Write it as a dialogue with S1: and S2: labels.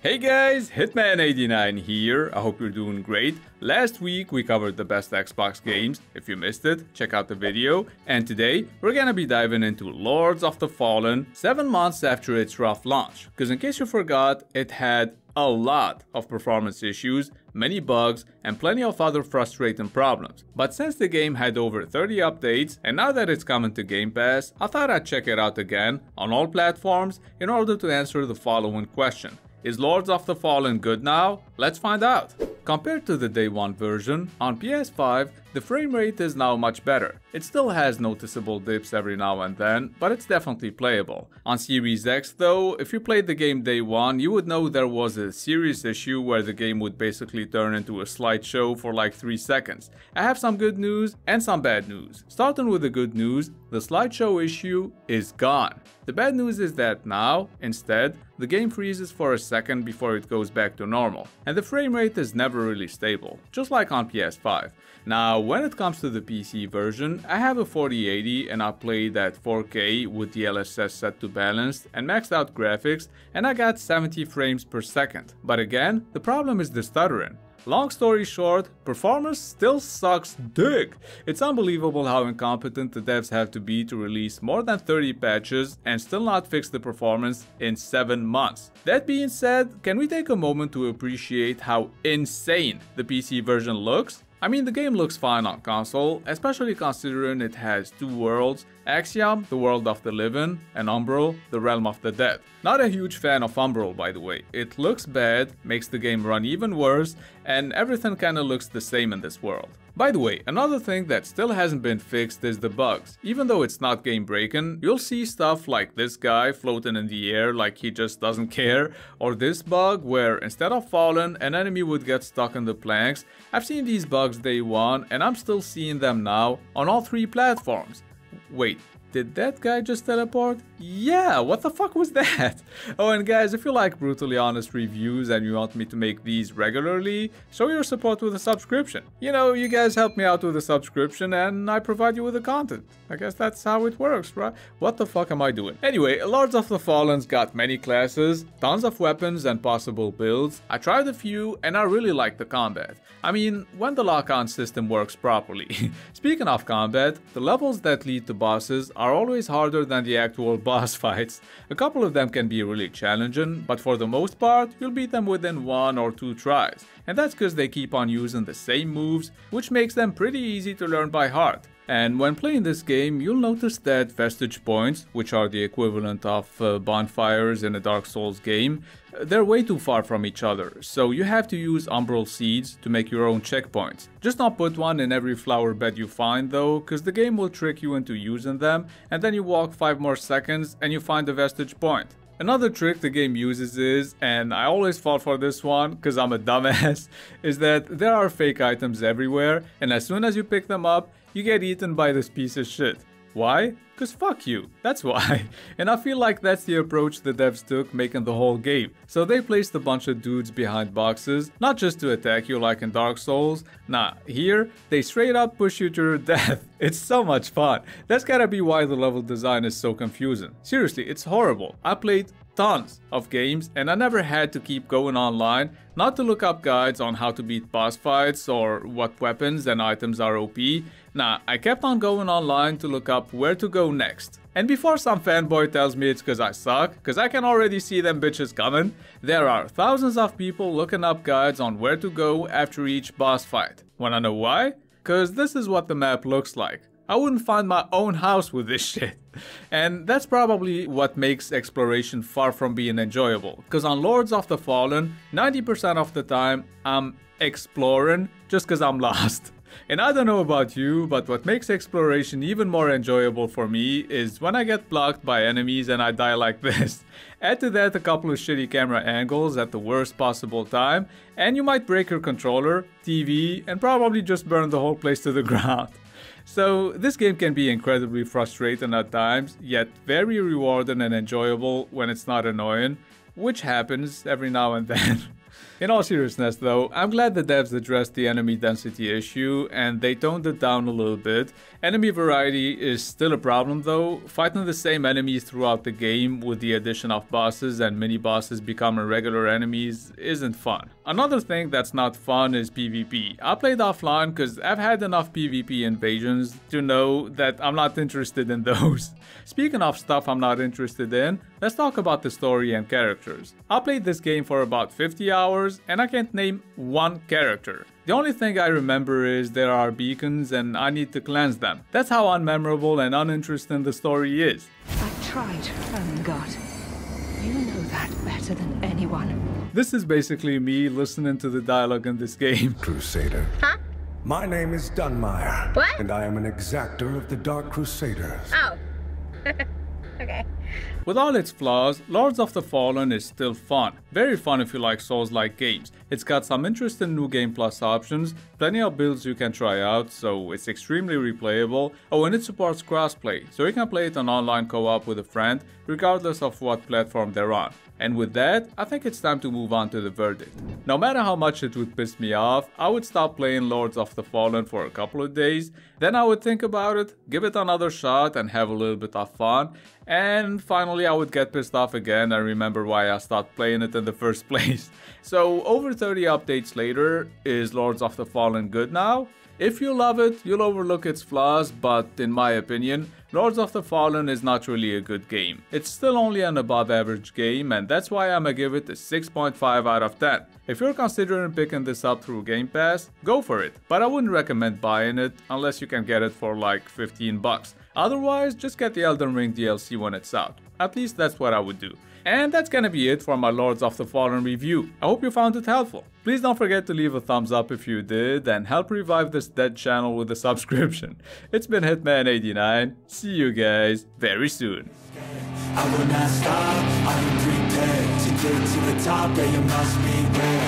S1: Hey guys, Hitman89 here. I hope you're doing great. Last week we covered the best Xbox games. If you missed it, check out the video. And today we're gonna be diving into Lords of the Fallen 7 months after its rough launch. Because in case you forgot, it had a lot of performance issues, many bugs, and plenty of other frustrating problems. But since the game had over 30 updates, and now that it's coming to Game Pass, I thought I'd check it out again on all platforms in order to answer the following question. Is Lords of the Fallen good now? Let's find out! Compared to the day one version, on PS5, the frame rate is now much better. It still has noticeable dips every now and then, but it's definitely playable. On Series X though, if you played the game day one, you would know there was a serious issue where the game would basically turn into a slideshow for like 3 seconds. I have some good news and some bad news. Starting with the good news, the slideshow issue is gone. The bad news is that now, instead, the game freezes for a second before it goes back to normal, and the frame rate is never really stable, just like on PS5. Now, when it comes to the PC version, I have a 4080 and I played at 4K with the LSS set to balanced and maxed out graphics, and I got 70 frames per second. But again, the problem is the stuttering. Long story short, performance still sucks dick. It's unbelievable how incompetent the devs have to be to release more than 30 patches and still not fix the performance in 7 months. That being said, can we take a moment to appreciate how insane the PC version looks? I mean, the game looks fine on console, especially considering it has 2 worlds, Axiom, the world of the living, and Umbral, the realm of the dead. Not a huge fan of Umbral, by the way. It looks bad, makes the game run even worse, and everything kinda looks the same in this world. By the way, another thing that still hasn't been fixed is the bugs. Even though it's not game breaking, you'll see stuff like this guy floating in the air like he just doesn't care, or this bug where instead of falling, an enemy would get stuck in the planks. I've seen these bugs day one and I'm still seeing them now on all 3 platforms. Wait, did that guy just teleport? Yeah, what the fuck was that? Oh, and guys, if you like brutally honest reviews and you want me to make these regularly, show your support with a subscription. You know, you guys help me out with a subscription and I provide you with the content. I guess that's how it works, right? What the fuck am I doing? Anyway, Lords of the Fallen's got many classes, tons of weapons and possible builds. I tried a few and I really like the combat. I mean, when the lock-on system works properly. Speaking of combat, the levels that lead to bosses are always harder than the actual boss fights. A couple of them can be really challenging, but for the most part, you'll beat them within 1 or 2 tries. And that's because they keep on using the same moves, which makes them pretty easy to learn by heart. And when playing this game, you'll notice that vestige points, which are the equivalent of bonfires in a Dark Souls game, they're way too far from each other, so you have to use umbral seeds to make your own checkpoints. Just not put one in every flower bed you find though, cause the game will trick you into using them, and then you walk 5 more seconds and you find a vestige point. Another trick the game uses is, and I always fall for this one cause I'm a dumbass, is that there are fake items everywhere, and as soon as you pick them up, you get eaten by this piece of shit. Why? Cause fuck you, that's why. And I feel like that's the approach the devs took making the whole game. So they placed a bunch of dudes behind boxes, not just to attack you like in Dark Souls. Nah, here, they straight up push you to your death. It's so much fun. That's gotta be why the level design is so confusing. Seriously, it's horrible. I played tons of games and I never had to keep going online, not to look up guides on how to beat boss fights or what weapons and items are OP. Nah, I kept on going online to look up where to go next. And before some fanboy tells me it's cause I suck, cause I can already see them bitches coming, there are thousands of people looking up guides on where to go after each boss fight. Wanna know why? Cause this is what the map looks like. I wouldn't find my own house with this shit. And that's probably what makes exploration far from being enjoyable. Cause on Lords of the Fallen, 90% of the time, I'm exploring just cause I'm lost. And I don't know about you, but what makes exploration even more enjoyable for me is when I get blocked by enemies and I die like this. Add to that a couple of shitty camera angles at the worst possible time, and you might break your controller, TV, and probably just burn the whole place to the ground. So this game can be incredibly frustrating at times, yet very rewarding and enjoyable when it's not annoying, which happens every now and then. In all seriousness though, I'm glad the devs addressed the enemy density issue and they toned it down a little bit. Enemy variety is still a problem though. Fighting the same enemies throughout the game with the addition of bosses and mini bosses becoming regular enemies isn't fun. Another thing that's not fun is PvP. I played offline because I've had enough PvP invasions to know that I'm not interested in those. Speaking of stuff I'm not interested in, let's talk about the story and characters. I played this game for about 50 hours and I can't name one character. The only thing I remember is there are beacons and I need to cleanse them. That's how unmemorable and uninteresting the story is.
S2: I tried, God. You know that better than anyone.
S1: This is basically me listening to the dialogue in this game.
S3: Crusader.
S4: Huh?
S3: My name is Dunmire.
S4: What?
S3: And I am an exactor of the Dark Crusaders.
S4: Oh. Okay.
S1: With all its flaws, Lords of the Fallen is still fun. Very fun if you like Souls-like games. It's got some interesting new Game Plus options, plenty of builds you can try out, so it's extremely replayable. Oh, and it supports crossplay, so you can play it on online co-op with a friend, regardless of what platform they're on. And with that, I think it's time to move on to the verdict. No matter how much it would piss me off, I would stop playing Lords of the Fallen for a couple of days, then I would think about it, give it another shot and have a little bit of fun, and finally I would get pissed off again and remember why I stopped playing it in the first place. So over 30 updates later, is Lords of the Fallen good now? If you love it, you'll overlook its flaws, but in my opinion, Lords of the Fallen is not really a good game. It's still only an above average game, and that's why I'ma give it a 6.5 out of 10. If you're considering picking this up through Game Pass, go for it, but I wouldn't recommend buying it unless you can get it for like 15 bucks. Otherwise, just get the Elden Ring DLC when it's out. At least that's what I would do. And that's gonna be it for my Lords of the Fallen review. I hope you found it helpful. Please don't forget to leave a thumbs up if you did and help revive this dead channel with a subscription. It's been Hitman89. See you guys very soon.
S5: I will not stop, I am prepared to get to the top, yeah, you must be ready.